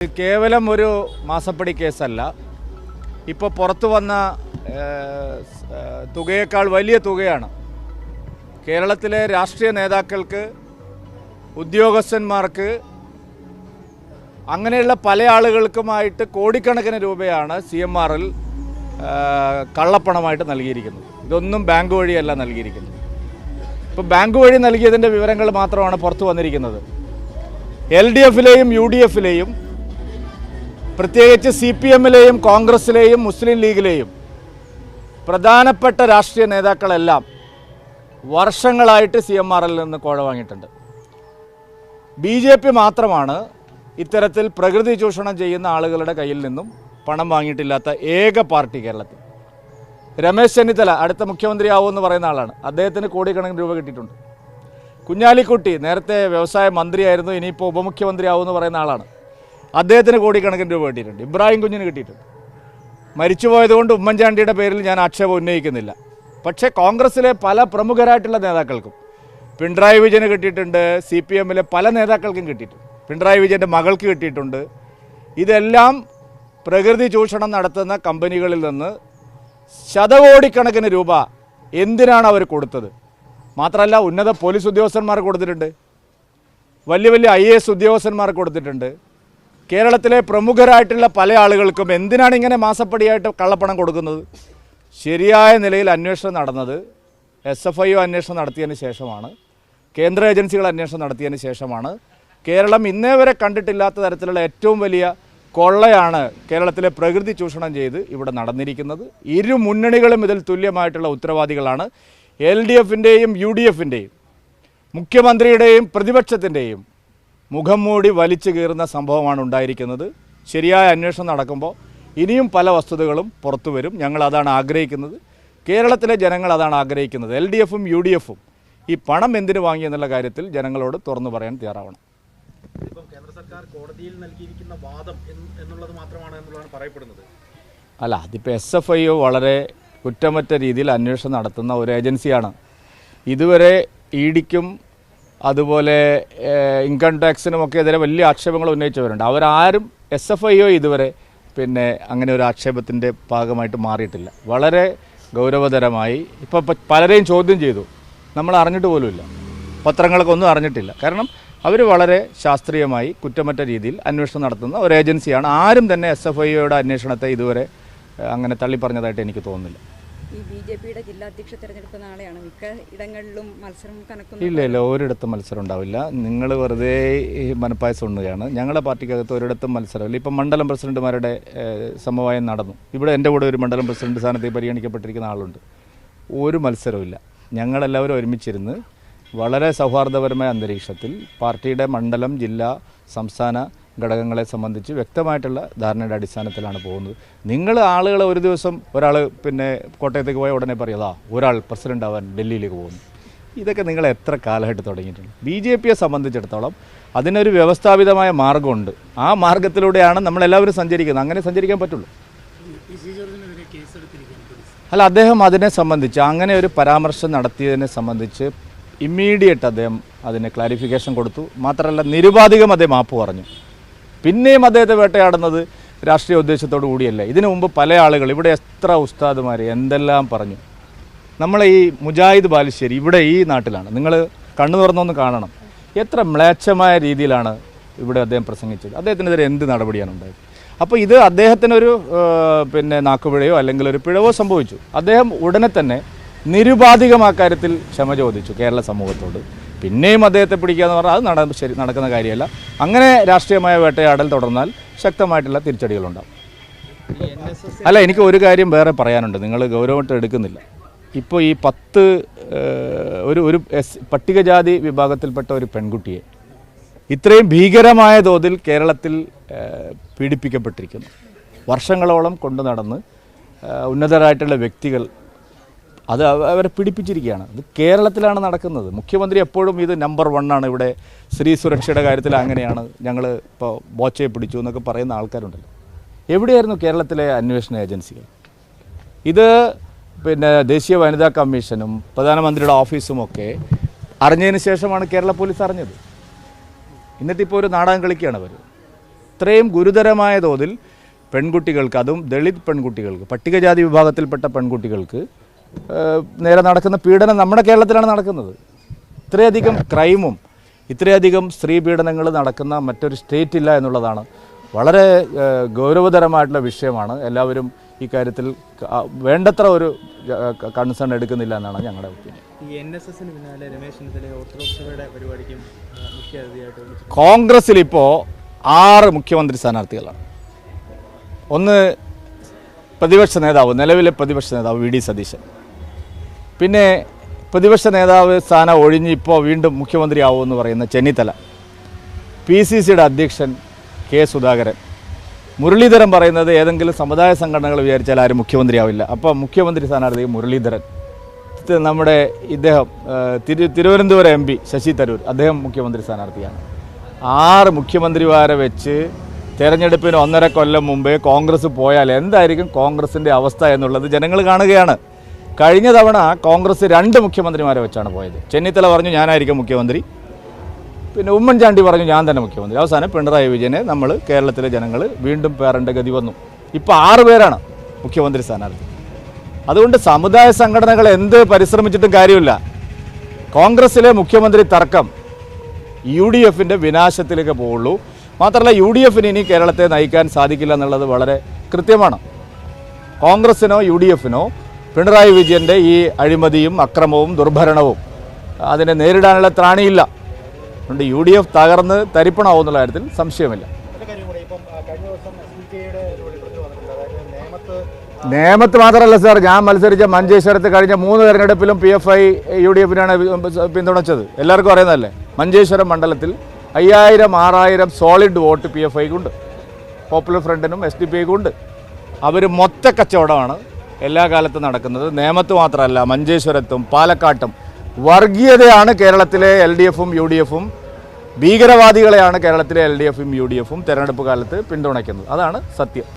കേവലം ഒരു മാസപ്പടി കേസല്ല. ഇപ്പോൾ പുറത്തു വന്ന തുകയേക്കാൾ വലിയ തുകയാണ്. കേരളത്തിലെ രാഷ്ട്രീയ നേതാക്കൾക്ക്, ഉദ്യോഗസ്ഥന്മാർക്ക്, അങ്ങനെയുള്ള പല ആളുകൾക്കുമായിട്ട് കോടിക്കണക്കിന് രൂപയാണ് CMRൽ കള്ളപ്പണമായിട്ട് നൽകിയിരിക്കുന്നത്. ഇതൊന്നും ബാങ്ക് വഴിയല്ല നൽകിയിരിക്കുന്നത്. ഇപ്പോൾ ബാങ്ക് വഴി നൽകിയതിൻ്റെ വിവരങ്ങൾ മാത്രമാണ് പുറത്തു വന്നിരിക്കുന്നത്. LDFിലെയും UDFിലെയും പ്രത്യേകിച്ച് CPMലെയും കോൺഗ്രസിലെയും മുസ്ലിം ലീഗിലെയും പ്രധാനപ്പെട്ട രാഷ്ട്രീയ നേതാക്കളെല്ലാം വർഷങ്ങളായിട്ട് CMRൽ നിന്ന് കോഴ വാങ്ങിയിട്ടുണ്ട്. BJP മാത്രമാണ് ഇത്തരത്തിൽ പ്രകൃതി ചൂഷണം ചെയ്യുന്ന ആളുകളുടെ കയ്യിൽ നിന്നും പണം വാങ്ങിയിട്ടില്ലാത്ത ഏക പാർട്ടി കേരളത്തിൽ. രമേശ് ചെന്നിത്തല അടുത്ത മുഖ്യമന്ത്രിയാവുമെന്ന് പറയുന്ന ആളാണ്. അദ്ദേഹത്തിന് കോടിക്കണക്കിന് രൂപ കിട്ടിയിട്ടുണ്ട്. കുഞ്ഞാലിക്കുട്ടി നേരത്തെ വ്യവസായ മന്ത്രിയായിരുന്നു, ഇനിയിപ്പോൾ ഉപമുഖ്യമന്ത്രിയാവുമെന്ന് പറയുന്ന ആളാണ്. അദ്ദേഹത്തിന് കോടിക്കണക്കിന് രൂപ കിട്ടിയിട്ടുണ്ട്. ഇബ്രാഹിം കുഞ്ഞിന് കിട്ടിയിട്ടുണ്ട്. മരിച്ചുപോയതുകൊണ്ട് ഉമ്മൻചാണ്ടിയുടെ പേരിൽ ഞാൻ ആക്ഷേപം ഉന്നയിക്കുന്നില്ല. പക്ഷേ കോൺഗ്രസിലെ പല പ്രമുഖരായിട്ടുള്ള നേതാക്കൾക്കും, പിണറായി വിജയന് കിട്ടിയിട്ടുണ്ട്, CPMലെ പല നേതാക്കൾക്കും കിട്ടിയിട്ടുണ്ട്, പിണറായി വിജയൻ്റെ മകൾക്ക് കിട്ടിയിട്ടുണ്ട്. ഇതെല്ലാം പ്രകൃതി ചൂഷണം നടത്തുന്ന കമ്പനികളിൽ നിന്ന് ശതകോടിക്കണക്കിന് രൂപ എന്തിനാണ് അവർ കൊടുത്തത്? മാത്രമല്ല, ഉന്നത പോലീസ് ഉദ്യോഗസ്ഥന്മാർക്ക് കൊടുത്തിട്ടുണ്ട്, വലിയ വലിയ IAS ഉദ്യോഗസ്ഥന്മാർക്ക് കൊടുത്തിട്ടുണ്ട്. കേരളത്തിലെ പ്രമുഖരായിട്ടുള്ള പല ആളുകൾക്കും എന്തിനാണ് ഇങ്ങനെ മാസപ്പടിയായിട്ട് കള്ളപ്പണം കൊടുക്കുന്നത്? ശരിയായ നിലയിൽ അന്വേഷണം നടന്നത് SFIO അന്വേഷണം നടത്തിയതിന് ശേഷമാണ്, കേന്ദ്ര ഏജൻസികൾ അന്വേഷണം നടത്തിയതിന് ശേഷമാണ്. കേരളം ഇന്നേ വരെ കണ്ടിട്ടില്ലാത്ത തരത്തിലുള്ള ഏറ്റവും വലിയ കൊള്ളയാണ് കേരളത്തിലെ പ്രകൃതി ചൂഷണം ചെയ്ത് ഇവിടെ നടന്നിരിക്കുന്നത്. ഇരു മുന്നണികളും ഇതിൽ തുല്യമായിട്ടുള്ള ഉത്തരവാദികളാണ്. LDFിൻ്റെയും UDFിൻ്റെയും മുഖ്യമന്ത്രിയുടെയും പ്രതിപക്ഷത്തിൻ്റെയും മുഖം മൂടി വലിച്ചു കീറുന്ന സംഭവമാണ് ഉണ്ടായിരിക്കുന്നത്. ശരിയായ അന്വേഷണം നടക്കുമ്പോൾ ഇനിയും പല വസ്തുതകളും പുറത്തു വരും. ഞങ്ങൾ അതാണ് ആഗ്രഹിക്കുന്നത്. കേരളത്തിലെ ജനങ്ങൾ അതാണ് ആഗ്രഹിക്കുന്നത്. LDFും UDFും ഈ പണം എന്തിനു വാങ്ങി എന്നുള്ള കാര്യത്തിൽ ജനങ്ങളോട് തുറന്നു പറയാൻ തയ്യാറാവണം. കേന്ദ്ര സർക്കാർ കോടതിയിൽ നൽകിയിരിക്കുന്ന വാദം എന്നുള്ളത് മാത്രമാണ് എന്നുള്ളതാണ് പറയപ്പെടുന്നത്. അല്ല, അതിപ്പോൾ SFIO വളരെ കുറ്റമറ്റ രീതിയിൽ അന്വേഷണം നടത്തുന്ന ഒരു ഏജൻസിയാണ്. ഇതുവരെ EDക്കും അതുപോലെ ഇൻകം ടാക്സിനുമൊക്കെ എതിരെ വലിയ ആക്ഷേപങ്ങൾ ഉന്നയിച്ചവരുണ്ട്. അവരാരും SFIO ഇതുവരെ അങ്ങനെ ഒരു ആക്ഷേപത്തിൻ്റെ ഭാഗമായിട്ട് മാറിയിട്ടില്ല. വളരെ ഗൗരവതരമായി ഇപ്പോൾ പലരെയും ചോദ്യം ചെയ്തു. നമ്മൾ അറിഞ്ഞിട്ട് പോലുമില്ല, പത്രങ്ങളൊക്കെ ഒന്നും അറിഞ്ഞിട്ടില്ല. കാരണം അവർ വളരെ ശാസ്ത്രീയമായി കുറ്റമറ്റ രീതിയിൽ അന്വേഷണം നടത്തുന്ന ഒരു ഏജൻസിയാണ്. ആരും തന്നെ SFIOയുടെ അന്വേഷണത്തെ ഇതുവരെ അങ്ങനെ തള്ളിപ്പറഞ്ഞതായിട്ട് എനിക്ക് തോന്നുന്നില്ല. ഈ BJPയുടെ ജില്ലാ അധ്യക്ഷ തെരഞ്ഞെടുപ്പ് നാളെയാണ്. മിക്ക ഇടങ്ങളിലും മത്സരം കണക്കുന്നു. ഇല്ല, ഒരിടത്തും മത്സരം ഉണ്ടാവില്ല. നിങ്ങൾ വെറുതെ മനപ്പായസം ഉണ്ണുകയാണ്. ഞങ്ങളുടെ പാർട്ടിക്കകത്ത് ഒരിടത്തും മത്സരമില്ല. ഇപ്പം മണ്ഡലം പ്രസിഡന്റുമാരുടെ സമവായം നടന്നു. ഇവിടെ എൻ്റെ കൂടെ ഒരു മണ്ഡലം പ്രസിഡന്റ് സ്ഥാനത്തേക്ക് പരിഗണിക്കപ്പെട്ടിരിക്കുന്ന ആളുണ്ട്. ഒരു മത്സരമില്ല. ഞങ്ങളെല്ലാവരും ഒരുമിച്ചിരുന്ന് വളരെ സൗഹാർദ്ദപരമായ അന്തരീക്ഷത്തിൽ പാർട്ടിയുടെ മണ്ഡലം, ജില്ലാ, സംസ്ഥാന ഘടകങ്ങളെ സംബന്ധിച്ച് വ്യക്തമായിട്ടുള്ള ധാരണയുടെ അടിസ്ഥാനത്തിലാണ് പോകുന്നത്. നിങ്ങൾ ആളുകളെ ഒരു ദിവസം ഒരാൾ കോട്ടയത്തേക്ക് പോയ ഉടനെ പറയുക ഒരാൾ പ്രസിഡന്റ് ആവാൻ ഡൽഹിയിലേക്ക് പോകുന്നു. ഇതൊക്കെ നിങ്ങൾ എത്ര കാലമായിട്ട് തുടങ്ങിയിട്ടുണ്ട്? BJPയെ സംബന്ധിച്ചിടത്തോളം അതിനൊരു വ്യവസ്ഥാപിതമായ മാർഗമുണ്ട്. ആ മാർഗത്തിലൂടെയാണ് നമ്മളെല്ലാവരും സഞ്ചരിക്കുന്നത്. അങ്ങനെ സഞ്ചരിക്കാൻ പറ്റുള്ളൂ. അല്ല, അദ്ദേഹം അതിനെ സംബന്ധിച്ച് അങ്ങനെ ഒരു പരാമർശം നടത്തിയതിനെ സംബന്ധിച്ച് ഇമ്മീഡിയറ്റ് അദ്ദേഹം അതിന് ക്ലാരിഫിക്കേഷൻ കൊടുത്തു. മാത്രമല്ല, നിരുപാധികം അദ്ദേഹം മാപ്പ് പറഞ്ഞു. പിന്നെയും അദ്ദേഹത്തെ വേട്ടയാടുന്നത് രാഷ്ട്രീയ ഉദ്ദേശത്തോടു കൂടിയല്ല. ഇതിനു മുമ്പ് പല ആളുകൾ ഇവിടെ എത്ര ഉസ്താദുമാർ എന്തെല്ലാം പറഞ്ഞു. നമ്മളെ ഈ മുജാഹിദ് ബാലുശ്ശേരി ഇവിടെ ഈ നാട്ടിലാണ്. നിങ്ങൾ കണ്ണു തുറന്നൊന്ന് കാണണം. എത്ര മ്ലേച്ഛമായ രീതിയിലാണ് ഇവിടെ അദ്ദേഹം പ്രസംഗിച്ചത്. അദ്ദേഹത്തിനെതിരെ എന്ത് നടപടിയാണ് ഉണ്ടായത്? അപ്പോൾ ഇത് അദ്ദേഹത്തിനൊരു നാക്കുപിഴയോ അല്ലെങ്കിൽ ഒരു പിഴവോ സംഭവിച്ചു. അദ്ദേഹം ഉടനെ തന്നെ നിരുപാധികം അക്കാര്യത്തിൽ ക്ഷമ ചോദിച്ചു കേരള സമൂഹത്തോട്. പിന്നെയും അദ്ദേഹത്തെ പിടിക്കുക എന്ന് പറഞ്ഞാൽ അത് നടക്കുന്ന കാര്യമല്ല. അങ്ങനെ രാഷ്ട്രീയമായ വേട്ടയാടൽ തുടർന്നാൽ ശക്തമായിട്ടുള്ള തിരിച്ചടികളുണ്ടാകും. അല്ല, എനിക്ക് ഒരു കാര്യം വേറെ പറയാനുണ്ട്. നിങ്ങൾ ഗൗരവമായിട്ട് എടുക്കുന്നില്ല. ഇപ്പോൾ ഈ ഒരു പട്ടികജാതി വിഭാഗത്തിൽപ്പെട്ട ഒരു പെൺകുട്ടിയെ ഇത്രയും ഭീകരമായ തോതിൽ കേരളത്തിൽ പീഡിപ്പിക്കപ്പെട്ടിരിക്കുന്നു. വർഷങ്ങളോളം കൊണ്ടു നടന്ന് ഉന്നതരായിട്ടുള്ള വ്യക്തികൾ അത് അവരെ പീഡിപ്പിച്ചിരിക്കുകയാണ്. ഇത് കേരളത്തിലാണ് നടക്കുന്നത്. മുഖ്യമന്ത്രി എപ്പോഴും ഇത് നമ്പർ 1 ആണ്. ഇവിടെ സ്ത്രീ സുരക്ഷയുടെ കാര്യത്തിൽ അങ്ങനെയാണ്, ഞങ്ങൾ ഇപ്പോൾ ബോച്ചയെ പിടിച്ചു എന്നൊക്കെ പറയുന്ന ആൾക്കാരുണ്ടല്ലോ. എവിടെയായിരുന്നു കേരളത്തിലെ അന്വേഷണ ഏജൻസികൾ? ഇത് ദേശീയ വനിതാ കമ്മീഷനും പ്രധാനമന്ത്രിയുടെ ഓഫീസുമൊക്കെ അറിഞ്ഞതിന് ശേഷമാണ് കേരള പോലീസ് അറിഞ്ഞത്. എന്നിട്ടിപ്പോൾ ഒരു നാടകം കളിക്കുകയാണ് അവർ. ഇത്രയും ഗുരുതരമായ തോതിൽ പെൺകുട്ടികൾക്ക്, അതും ദളിത് പെൺകുട്ടികൾക്ക്, പട്ടികജാതി വിഭാഗത്തിൽപ്പെട്ട പെൺകുട്ടികൾക്ക് നേരെ നടക്കുന്ന പീഡനം നമ്മുടെ കേരളത്തിലാണ് നടക്കുന്നത്. ഇത്രയധികം ക്രൈമും ഇത്രയധികം സ്ത്രീ പീഡനങ്ങൾ നടക്കുന്ന മറ്റൊരു സ്റ്റേറ്റ് ഇല്ല എന്നുള്ളതാണ് വളരെ ഗൗരവതരമായിട്ടുള്ള വിഷയമാണ്. എല്ലാവരും ഈ കാര്യത്തിൽ വേണ്ടത്ര ഒരു കൺസേൺ എടുക്കുന്നില്ല എന്നാണ് ഞങ്ങളുടെ ഒപ്പീനിയൻ. കോൺഗ്രസിൽ ഇപ്പോൾ 6 മുഖ്യമന്ത്രി സ്ഥാനാർത്ഥികളാണ്. ഒന്ന് പ്രതിപക്ഷ നേതാവ്, നിലവിലെ പ്രതിപക്ഷ നേതാവ് വി ഡി സതീശൻ. പിന്നെ പ്രതിപക്ഷ നേതാവ് സ്ഥാനം ഒഴിഞ്ഞ് ഇപ്പോൾ വീണ്ടും മുഖ്യമന്ത്രിയാവുമെന്ന് പറയുന്ന ചെന്നിത്തല. PCCയുടെ അധ്യക്ഷൻ കെ സുധാകരൻ. മുരളീധരൻ പറയുന്നത് ഏതെങ്കിലും സമുദായ സംഘടനകൾ വിചാരിച്ചാൽ ആരും മുഖ്യമന്ത്രിയാവില്ല. അപ്പോൾ മുഖ്യമന്ത്രി സ്ഥാനാർത്ഥി മുരളീധരൻ. നമ്മുടെ ഇദ്ദേഹം തിരുവനന്തപുരം MP ശശി തരൂർ, അദ്ദേഹം മുഖ്യമന്ത്രി സ്ഥാനാർത്ഥിയാണ്. 6 മുഖ്യമന്ത്രിമാരെ വെച്ച് തെരഞ്ഞെടുപ്പിന് 1.5 കൊല്ലം മുമ്പേ കോൺഗ്രസ് പോയാൽ എന്തായിരിക്കും കോൺഗ്രസിൻ്റെ അവസ്ഥ എന്നുള്ളത് ജനങ്ങൾ കാണുകയാണ്. കഴിഞ്ഞ തവണ കോൺഗ്രസ് 2 മുഖ്യമന്ത്രിമാരെ വെച്ചാണ് പോയത്. ചെന്നിത്തല പറഞ്ഞു ഞാനായിരിക്കും മുഖ്യമന്ത്രി, പിന്നെ ഉമ്മൻചാണ്ടി പറഞ്ഞു ഞാൻ തന്നെ മുഖ്യമന്ത്രി. അവസാനം പിണറായി വിജയനെ നമ്മൾ കേരളത്തിലെ ജനങ്ങൾ വീണ്ടും പേരേണ്ട ഗതി വന്നു. ഇപ്പോൾ 6 പേരാണ് മുഖ്യമന്ത്രി സ്ഥാനാർത്ഥി. അതുകൊണ്ട് സമുദായ സംഘടനകൾ എന്ത് പരിശ്രമിച്ചിട്ടും കാര്യമില്ല. കോൺഗ്രസിലെ മുഖ്യമന്ത്രി തർക്കം UDFൻ്റെ വിനാശത്തിലേക്ക് പോവുള്ളൂ. മാത്രമല്ല UDFന് ഇനി കേരളത്തെ നയിക്കാൻ സാധിക്കില്ല എന്നുള്ളത് വളരെ കൃത്യമാണ്. കോൺഗ്രസിനോ UDFനോ പിണറായി വിജയൻ്റെ ഈ അഴിമതിയും അക്രമവും ദുർഭരണവും അതിനെ നേരിടാനുള്ള ത്രാണിയില്ല. അതുകൊണ്ട് UDF തകർന്ന് തരിപ്പണമാവുന്നുള്ള കാര്യത്തിൽ സംശയമില്ല. നേമത്ത് മാത്രമല്ല സാർ, ഞാൻ മത്സരിച്ച മഞ്ചേശ്വരത്ത് കഴിഞ്ഞ 3 തെരഞ്ഞെടുപ്പിലും PFI UDFനാണ് പിന്തുണച്ചത്. എല്ലാവർക്കും അറിയുന്നതല്ലേ. മഞ്ചേശ്വരം മണ്ഡലത്തിൽ 5000, 6000 സോളിഡ് വോട്ട് PFIക്കുണ്ട്, പോപ്പുലർ ഫ്രണ്ടിനും SDPIക്കും ഉണ്ട്. അവർ മൊത്ത കച്ചവടമാണ് എല്ലാ കാലത്തും നടക്കുന്നത്. നേമത്ത് മാത്രമല്ല, മഞ്ചേശ്വരത്തും പാലക്കാട്ടും വർഗീയതയാണ് കേരളത്തിലെ LDFും UDFും, ഭീകരവാദികളെയാണ് കേരളത്തിലെ LDFും UDFും തെരഞ്ഞെടുപ്പ് കാലത്ത് പിന്തുണയ്ക്കുന്നത്. അതാണ് സത്യം.